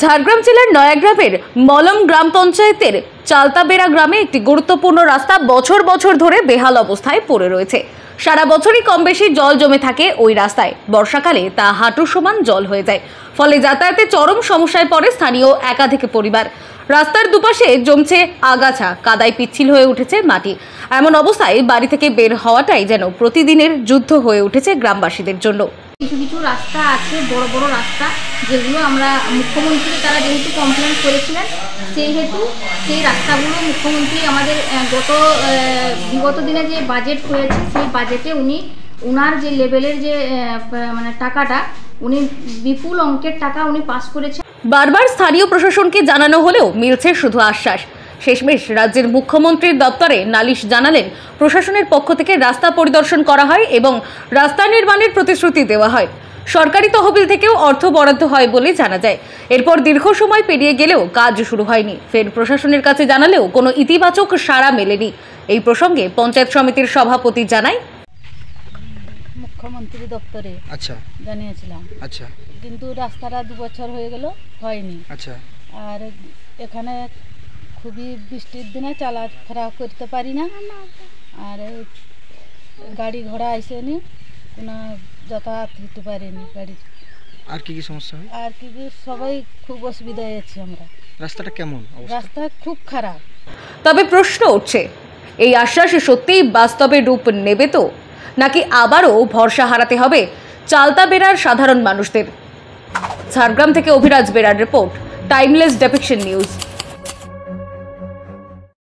ঝাড়গ্রাম জেলার নয়াগ্রামের মলম গ্রাম পঞ্চায়েতের চালতাবেড়া গ্রামে একটি গুরুত্বপূর্ণ রাস্তা বছর বছর ধরে বেহাল অবস্থায় পড়ে রয়েছে। সারা বছরই কম বেশি জল জমে থাকে ওই রাস্তায়। বর্ষাকালে তা হাঁটু সমান জল হয়ে যায়, ফলে যাতায়াতে চরম সমস্যায় পড়ে স্থানীয় একাধিক পরিবার। রাস্তার দুপাশে জমছে আগাছা, কাদায় পিচ্ছিল হয়ে উঠেছে মাটি। এমন অবস্থায় বাড়ি থেকে বের হওয়াটাই যেন প্রতিদিনের যুদ্ধ হয়ে উঠেছে গ্রামবাসীদের জন্য। কিছু কিছু রাস্তা আছে, বড় বড় রাস্তা, যেগুলো আমরা মুখ্যমন্ত্রী তারা যেহেতু কমপ্লেন করেছিলেন, সেহেতু সেই রাস্তাগুলো মুখ্যমন্ত্রী আমাদের বিগত দিনে যে বাজেট হয়েছে সেই বাজেটে উনার যে লেভেলের যে মানে টাকাটা উনি বিপুল অঙ্কের টাকা উনি পাস করেছেন। বারবার স্থানীয় প্রশাসনকে জানানো হলেও মিলছে শুধু আশ্বাস। শেষমেশ রাজ্যের মুখ্যমন্ত্রীর দপ্তরে নালিশ জানালেন। প্রশাসনের পক্ষ থেকে রাস্তা পরিদর্শন করা হয় এবং রাস্তা নির্মাণের প্রতিশ্রুতি দেওয়া হয়। সরকারি তহবিল থেকেও অর্থ বরাদ্দ হয় বলে জানা যায়। এরপর দীর্ঘ সময় পেরিয়ে গেলেও কাজ শুরু হয়নি। ফের প্রশাসনের কাছে জানালেও কোনো ইতিবাচক সাড়া মেলেনি। এই প্রসঙ্গে পঞ্চায়েত সমিতির সভাপতি জানায়, মুখ্যমন্ত্রী দপ্তরে জানিয়েছিলাম, কিন্তু রাস্তাটা 2 বছর হয়ে গেল, হয়নি। আর এখানে খুবই বৃষ্টির দিনে চলাফেরা করতে পারি না, আর গাড়ি ঘোড়া আসেনি, কোনো যাতায়াত হতে পারেনি গাড়ি। আর কি কি সমস্যা হয়? আর কি কি সবাই খুব অসুবিধায় আছি আমরা। রাস্তাটা কেমন? রাস্তা খুব খারাপ। তবে প্রশ্ন উঠছে, এই আশ্বাস সত্যিই বাস্তবে রূপ নেবে তো, নাকি আবারও ভরসা হারাতে হবে চালতাবেড়ার সাধারণ মানুষদের? ঝাড়গ্রাম থেকে অভিরাজ বেরার রিপোর্ট, টাইমলেস ডেপিকশন নিউজ।